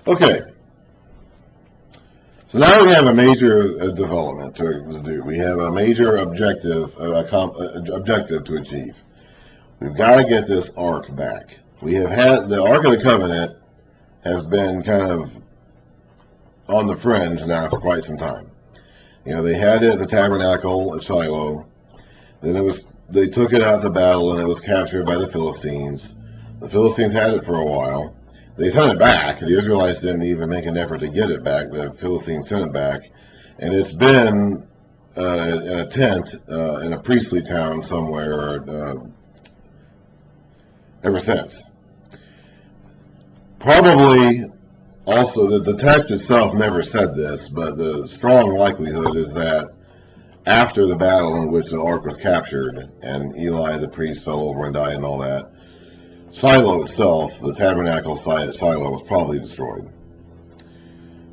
Okay, so now we have a major development to do. We have a major objective to achieve. We've got to get this ark back. We have had the Ark of the Covenant has been kind of on the fringe now for quite some time. You know, they had it at the tabernacle at Shiloh. Then they took it out to battle, and it was captured by the Philistines. The Philistines had it for a while. They sent it back. The Israelites didn't even make an effort to get it back. The Philistines sent it back, and it's been in a tent in a priestly town somewhere ever since. Probably also, the text itself never said this, but the strong likelihood is that after the battle in which the ark was captured and Eli the priest fell over and died and all that, Shiloh itself, the tabernacle site at Shiloh, was probably destroyed.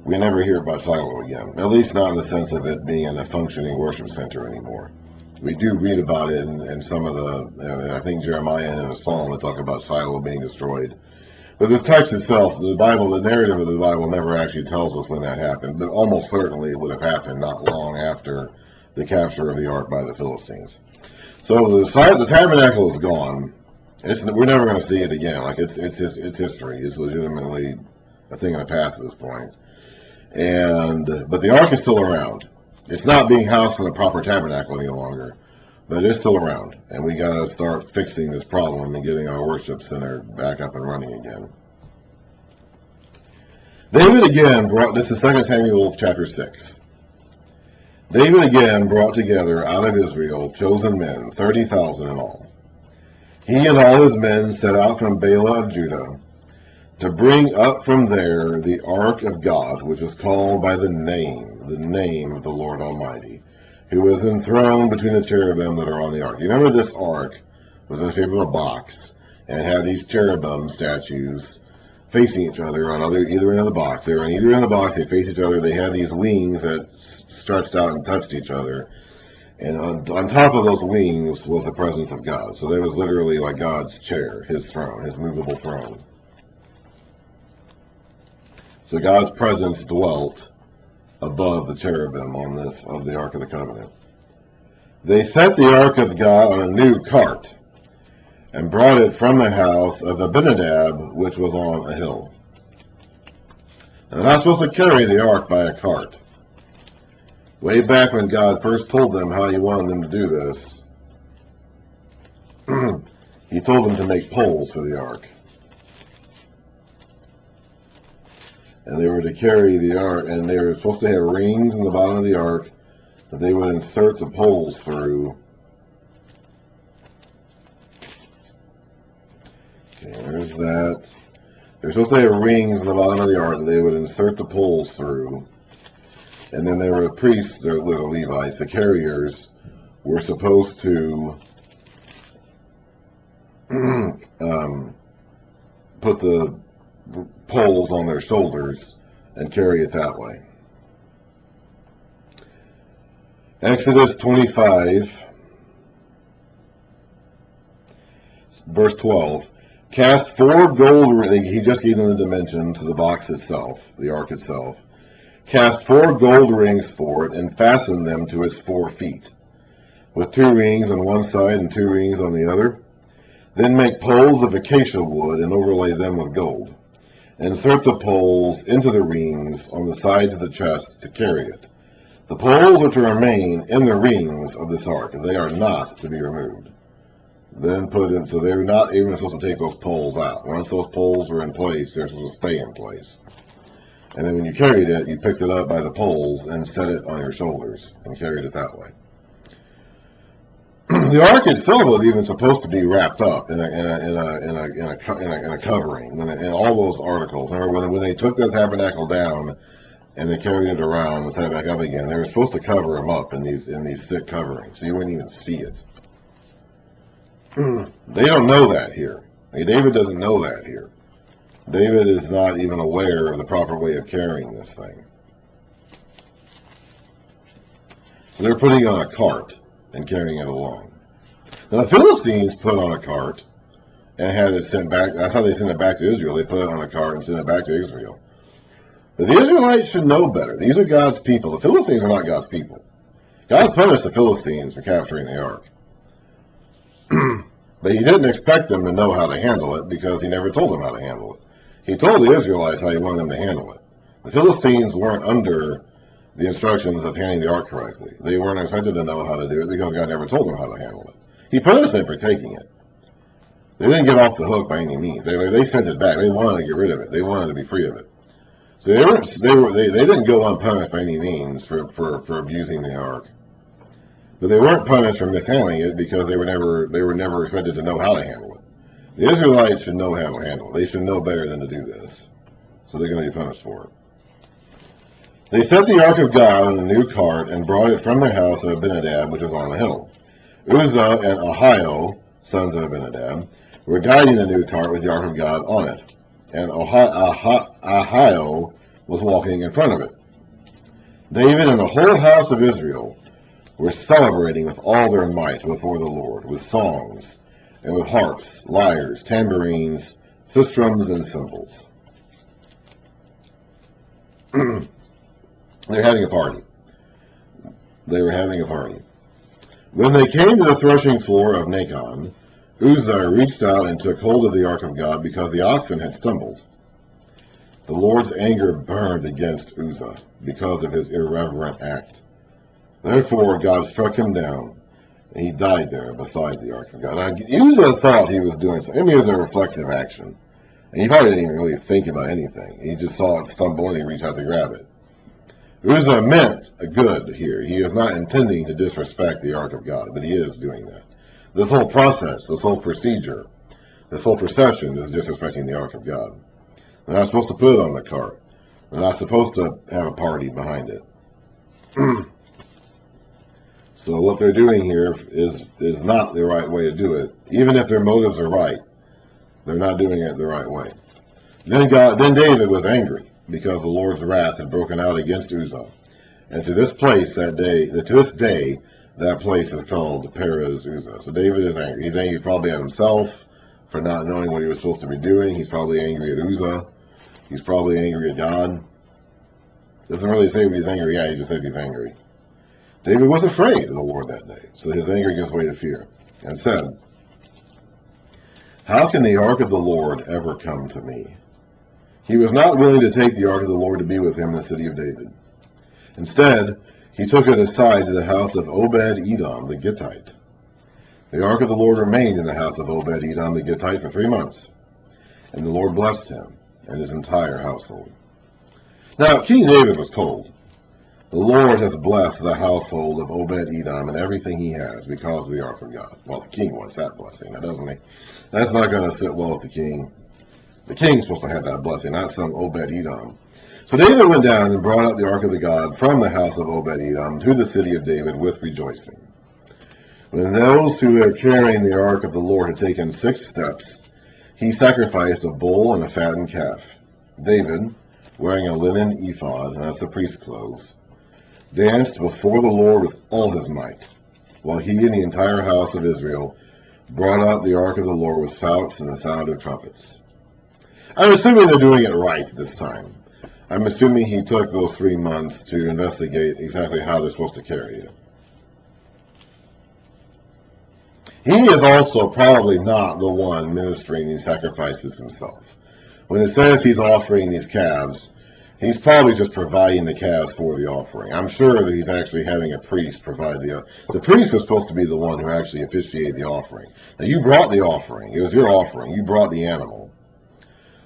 We never hear about Shiloh again, at least not in the sense of it being a functioning worship center anymore. We do read about it in some of the, I think Jeremiah and a Psalm that talk about Shiloh being destroyed. But the text itself, the Bible, the narrative of the Bible never actually tells us when that happened, but almost certainly it would have happened not long after the capture of the ark by the Philistines. So the tabernacle is gone. We're never going to see it again. Like it's history. It's legitimately a thing of the past at this point. But the ark is still around. It's not being housed in the proper tabernacle any longer, but it's still around. And we got to start fixing this problem and getting our worship center back up and running again. David again brought, this is 2 Samuel chapter 6. David again brought together out of Israel chosen men, 30,000 in all. He and all his men set out from Bela of Judah to bring up from there the ark of God, which is called by the name of the Lord Almighty, who is enthroned between the cherubim that are on the ark. You remember this ark was in the shape of a box and had these cherubim statues facing each other on either end of the box. They were on either end of the box, they faced each other, they had these wings that stretched out and touched each other. And on top of those wings was the presence of God. So there was literally like God's chair, his throne, his movable throne. So God's presence dwelt above the cherubim on this of the Ark of the Covenant. They set the Ark of God on a new cart and brought it from the house of Abinadab, which was on a hill. They're not supposed to carry the Ark by a cart. Way back when God first told them how he wanted them to do this, he told them to make poles for the ark. And they were to carry the ark, and they were supposed to have rings in the bottom of the ark that they would insert the poles through. Okay, there's that. They're supposed to have rings in the bottom of the ark that they would insert the poles through. And then there were the priests, the Levites, the carriers, were supposed to put the poles on their shoulders and carry it that way. Exodus 25, verse 12. Cast 4 gold rings. He just gave them the dimensions to the box itself, the ark itself. Cast 4 gold rings for it and fasten them to its 4 feet, with 2 rings on one side and 2 rings on the other. Then make poles of acacia wood and overlay them with gold. Insert the poles into the rings on the sides of the chest to carry it. The poles which remain in the rings of this ark, they are not to be removed. Then put in, so they're not even supposed to take those poles out. Once those poles were in place, they're supposed to stay in place. And then when you carried it, you picked it up by the poles and set it on your shoulders and carried it that way. The ark itself was even supposed to be wrapped up in a covering. In all those articles, remember when they took the tabernacle down and they carried it around and set it back up again, they were supposed to cover them up in these thick coverings, so you wouldn't even see it. They don't know that here. David doesn't know that here. David is not even aware of the proper way of carrying this thing. So they're putting it on a cart and carrying it along. Now the Philistines put on a cart and had it sent back. That's how they sent it back to Israel. They put it on a cart and sent it back to Israel. But the Israelites should know better. These are God's people. The Philistines are not God's people. God punished the Philistines for capturing the ark. But he didn't expect them to know how to handle it because he never told them how to handle it. He told the Israelites how he wanted them to handle it. The Philistines weren't under the instructions of handling the ark correctly. They weren't expected to know how to do it because God never told them how to handle it. He punished them for taking it. They didn't get off the hook by any means. They sent it back. They wanted to get rid of it. They wanted to be free of it. So they didn't go unpunished by any means for abusing the ark. But they weren't punished for mishandling it because they were never expected to know how to handle it. The Israelites should know how to handle it. They should know better than to do this. So they're going to be punished for it. They set the ark of God on a new cart and brought it from their house of Abinadab, which was on the hill. Uzzah and Ahio, sons of Abinadab, were guiding the new cart with the ark of God on it, and Ahio was walking in front of it. David and the whole house of Israel were celebrating with all their might before the Lord, with songs, and with harps, lyres, tambourines, sistrums, and cymbals. They're having a party. They were having a party. When they came to the threshing floor of Nacon, Uzzah reached out and took hold of the ark of God because the oxen had stumbled. The Lord's anger burned against Uzzah because of his irreverent act. Therefore God struck him down, and he died there beside the ark of God. Now, Uzzah thought he was doing something. I mean, it was a reflexive action. And he probably didn't even really think about anything. He just saw it stumble and he reached out to grab it. Uzzah meant good here. He is not intending to disrespect the ark of God, but he is doing that. This whole process, this whole procedure, this whole procession is disrespecting the ark of God. They're not supposed to put it on the cart. They're not supposed to have a party behind it. So what they're doing here is not the right way to do it. Even if their motives are right, they're not doing it the right way. Then David was angry because the Lord's wrath had broken out against Uzzah. And to this day, that place is called Perez Uzzah. So David is angry. He's angry probably at himself for not knowing what he was supposed to be doing. He's probably angry at Uzzah. He's probably angry at God. Doesn't really say what he's angry at, he just says he's angry. David was afraid of the Lord that day, so his anger gives way to fear, and said, "How can the ark of the Lord ever come to me?" He was not willing to take the ark of the Lord to be with him in the city of David. Instead, he took it aside to the house of Obed-Edom the Gittite. The ark of the Lord remained in the house of Obed-Edom the Gittite for 3 months, and the Lord blessed him and his entire household. Now, King David was told, "The Lord has blessed the household of Obed-Edom and everything he has because of the ark of God." Well, the king wants that blessing, doesn't he? That's not going to sit well with the king. The king's supposed to have that blessing, not some Obed-Edom. So David went down and brought up the ark of the God from the house of Obed-Edom to the city of David with rejoicing. When those who were carrying the ark of the Lord had taken 6 steps, he sacrificed a bull and a fattened calf. David, wearing a linen ephod, and that's the priest's clothes, danced before the Lord with all his might, while he and the entire house of Israel brought out the ark of the Lord with shouts and the sound of trumpets. I'm assuming they're doing it right this time. I'm assuming he took those 3 months to investigate exactly how they're supposed to carry it. He is also probably not the one ministering these sacrifices himself. When it says he's offering these calves, he's probably just providing the calves for the offering. I'm sure that he's actually having a priest provide the priest was supposed to be the one who actually officiated the offering. Now, you brought the offering. It was your offering. You brought the animal.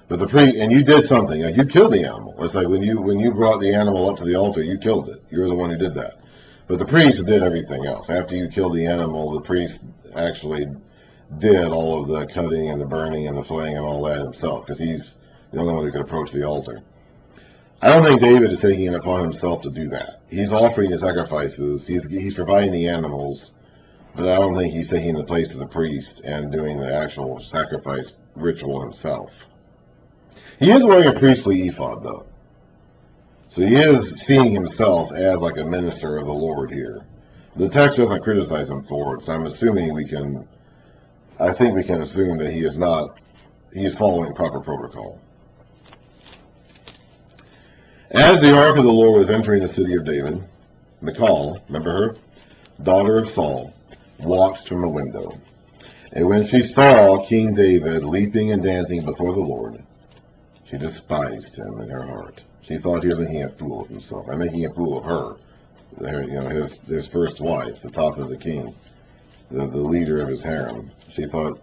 But the priest, and you did something. You killed the animal. It's like when you brought the animal up to the altar, you killed it. You're the one who did that. But the priest did everything else. After you killed the animal, the priest actually did all of the cutting and the burning and the flaying and all that himself, because he's the only one who could approach the altar. I don't think David is taking it upon himself to do that. He's offering the sacrifices. He's providing the animals, but I don't think he's taking the place of the priest and doing the actual sacrifice ritual himself. He is wearing a priestly ephod, though. So he is seeing himself as like a minister of the Lord here. The text doesn't criticize him for it, so I'm assuming I think we can assume that he is following proper protocol. As the ark of the Lord was entering the city of David, Michal, remember her, daughter of Saul, watched from a window. And when she saw King David leaping and dancing before the Lord, she despised him in her heart. She thought he was making a fool of himself, and making a fool of her, his first wife, the top of the king, the leader of his harem. She thought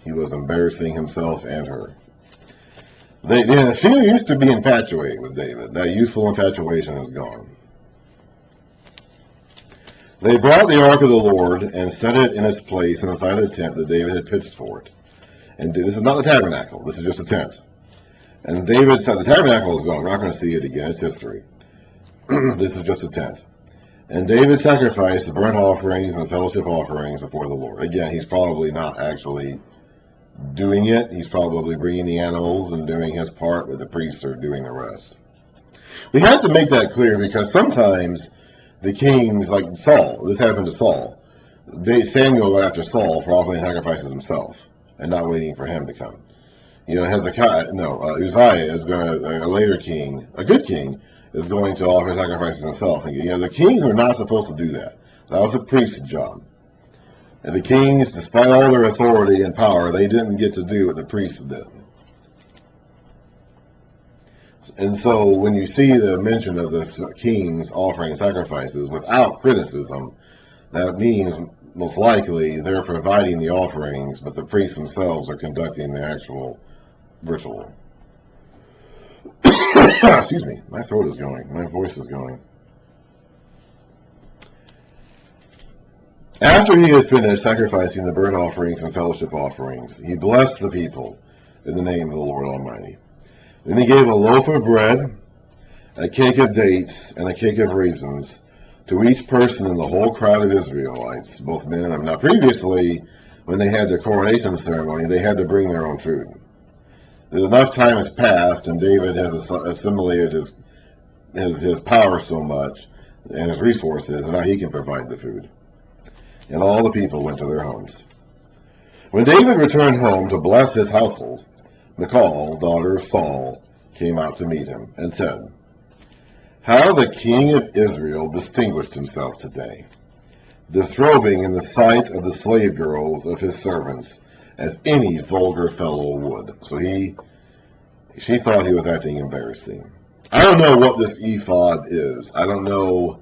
he was embarrassing himself and her. She used to be infatuated with David. That youthful infatuation is gone. They brought the ark of the Lord and set it in its place inside the tent that David had pitched for it. And this is not the tabernacle. This is just a tent. And David said, the tabernacle is gone. We're not going to see it again. It's history. This is just a tent. And David sacrificed the burnt offerings and the fellowship offerings before the Lord. Again, he's probably not actually doing it. He's probably bringing the animals and doing his part, but the priests are doing the rest. We have to make that clear because sometimes the kings, like Saul, this happened to Saul. Samuel went after Saul for offering sacrifices himself and not waiting for him to come. Uzziah is going to, a later king, a good king, is going to offer sacrifices himself. And, the kings are not supposed to do that. That was a priest's job. And the kings, despite all their authority and power, they didn't get to do what the priests did. And so when you see the mention of the kings offering sacrifices without criticism, that means most likely they're providing the offerings, but the priests themselves are conducting the actual ritual. Excuse me, my throat is going, my voice is going. After he had finished sacrificing the burnt offerings and fellowship offerings, he blessed the people in the name of the Lord Almighty. Then he gave a loaf of bread, a cake of dates, and a cake of raisins to each person in the whole crowd of Israelites, both men and women. Now previously, when they had the coronation ceremony, they had to bring their own food. Enough time has passed, and David has assimilated his power so much and his resources, and now he can provide the food. And all the people went to their homes. When David returned home to bless his household, Michal, daughter of Saul, came out to meet him and said, "How the king of Israel distinguished himself today, disrobing in the sight of the slave girls of his servants, as any vulgar fellow would." So she thought he was acting embarrassing. I don't know what this ephod is. I don't know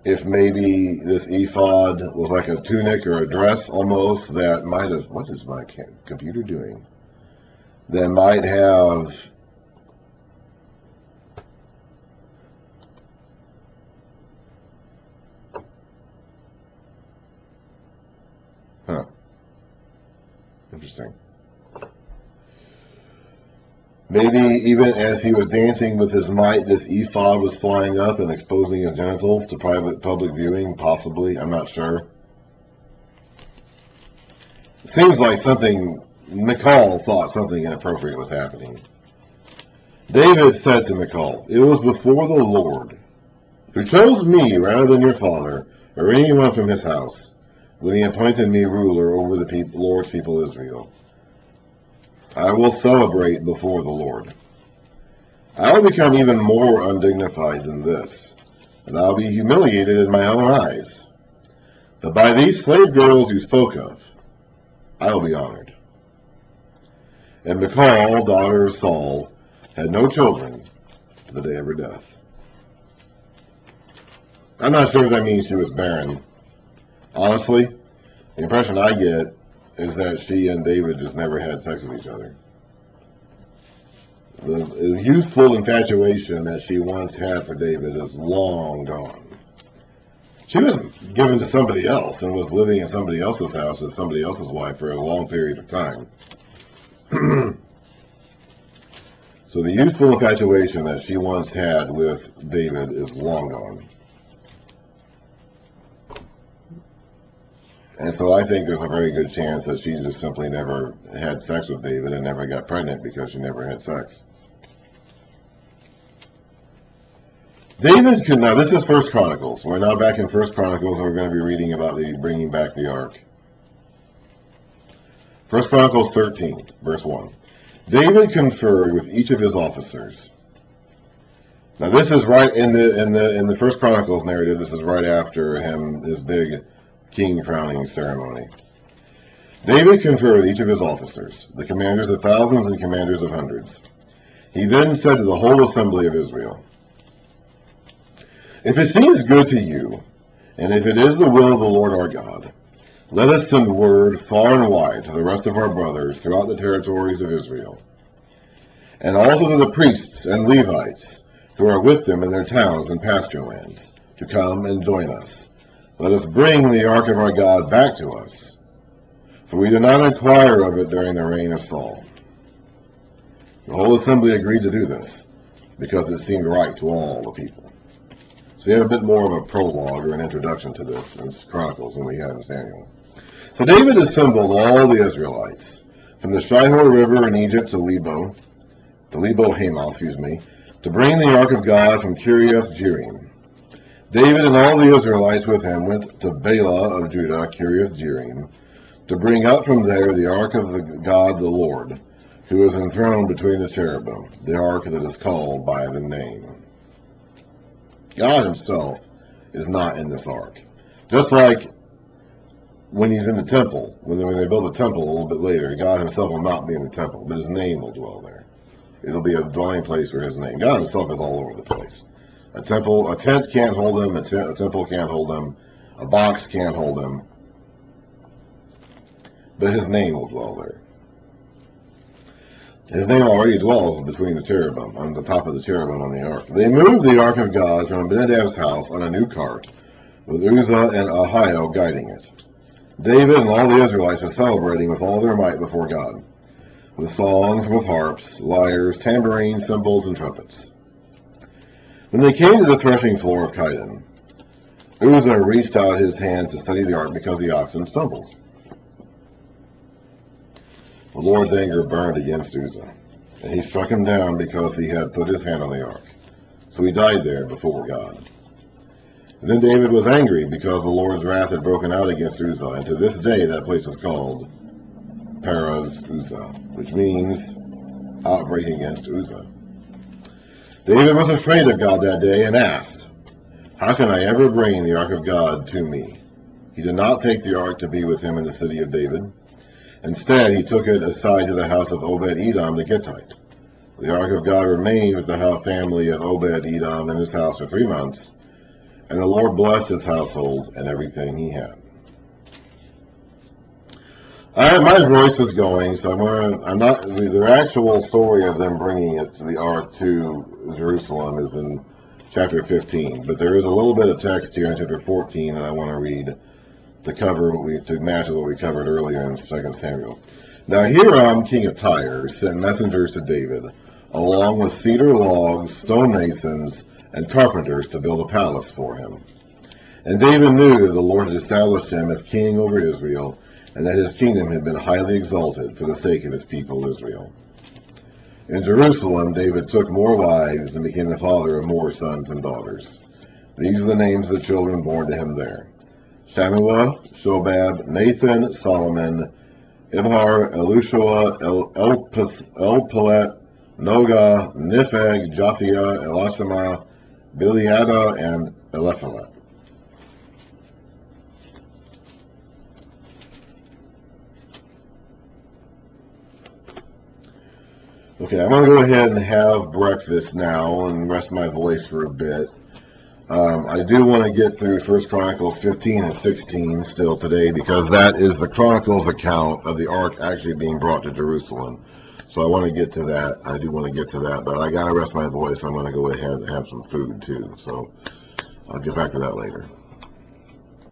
if maybe this ephod was like a tunic or a dress almost that might have, what is my computer doing? That might have interesting. Maybe even as he was dancing with his might, this ephod was flying up and exposing his genitals to public viewing, possibly. I'm not sure. It seems like Michal thought something inappropriate was happening. David said to Michal, "It was before the Lord, who chose me rather than your father, or anyone from his house, when he appointed me ruler over the Lord's people Israel. I will celebrate before the Lord. I will become even more undignified than this, and I will be humiliated in my own eyes. But by these slave girls you spoke of, I will be honored." And Michal, daughter of Saul, had no children to the day of her death. I'm not sure if that means she was barren. Honestly, the impression I get is that she and David just never had sex with each other. The youthful infatuation that she once had for David is long gone. She was given to somebody else and was living in somebody else's house as somebody else's wife for a long period of time. So the youthful infatuation that she once had with David is long gone. And so I think there's a very good chance that she just simply never had sex with David and never got pregnant because she never had sex. Now this is 1 Chronicles. We're now back in 1 Chronicles, and we're going to be reading about the bringing back the ark. 1 Chronicles 13, verse 1. David conferred with each of his officers. Now this is right in the First Chronicles narrative. This is right after his big king crowning ceremony. David conferred with each of his officers, the commanders of thousands and commanders of hundreds. He then said to the whole assembly of Israel, "If it seems good to you, and if it is the will of the Lord our God, let us send word far and wide to the rest of our brothers throughout the territories of Israel, and also to the priests and Levites who are with them in their towns and pasture lands, to come and join us. Let us bring the ark of our God back to us, for we did not inquire of it during the reign of Saul." The whole assembly agreed to do this, because it seemed right to all the people. So we have a bit more of a prologue or an introduction to this in Chronicles than we had in Samuel. So David assembled all the Israelites, from the Shihor River in Egypt to Lebo Hamath, to bring the ark of God from Kiriath Jearim. David and all the Israelites with him went to Bela of Judah, Kiriath Jearim, to bring up from there the ark of the God the Lord, who is enthroned between the cherubim, the ark that is called by the name. God himself is not in this ark. Just like when he's in the temple, when they build the temple a little bit later, God himself will not be in the temple, but his name will dwell there. It'll be a dwelling place for his name. God himself is all over the place. A tent can't hold him, a temple can't hold him, a box can't hold him, but his name will dwell there. His name already dwells between the cherubim, on the top of the cherubim on the ark. They moved the ark of God from Abinadab's house on a new cart, with Uzzah and Ahio guiding it. David and all the Israelites were celebrating with all their might before God, with songs, with harps, lyres, tambourines, cymbals, and trumpets. When they came to the threshing floor of Kidon, Uzzah reached out his hand to steady the ark because the oxen stumbled. The Lord's anger burned against Uzzah, and he struck him down because he had put his hand on the ark. So he died there before God. And then David was angry because the Lord's wrath had broken out against Uzzah, and to this day that place is called Perez Uzzah, which means outbreak against Uzzah. David was afraid of God that day and asked, "How can I ever bring the ark of God to me?" He did not take the ark to be with him in the city of David. Instead, he took it aside to the house of Obed-Edom the Gittite. The ark of God remained with the family of Obed-Edom in his house for 3 months, and the Lord blessed his household and everything he had. My voice is going, so I'm not. The actual story of them bringing it to the ark to Jerusalem is in chapter 15, but there is a little bit of text here in chapter 14 that I want to read to match what we covered earlier in 2 Samuel. Now Hiram, king of Tyre, sent messengers to David, along with cedar logs, stonemasons, and carpenters to build a palace for him. And David knew that the Lord had established him as king over Israel, and that his kingdom had been highly exalted for the sake of his people Israel. In Jerusalem, David took more wives and became the father of more sons and daughters. These are the names of the children born to him there: Shammua, Shobab, Nathan, Solomon, Ibhar, Elushua, Elpelet, Noga, Nifeg, Japhia, Elishama, Biliada, and Eliphalet. Okay, I'm going to go ahead and have breakfast now and rest my voice for a bit. I do want to get through 1 Chronicles 15 and 16 still today, because that is the Chronicles account of the ark actually being brought to Jerusalem. So I want to get to that. I do want to get to that, but I got to rest my voice. I'm going to go ahead and have some food too. So I'll get back to that later.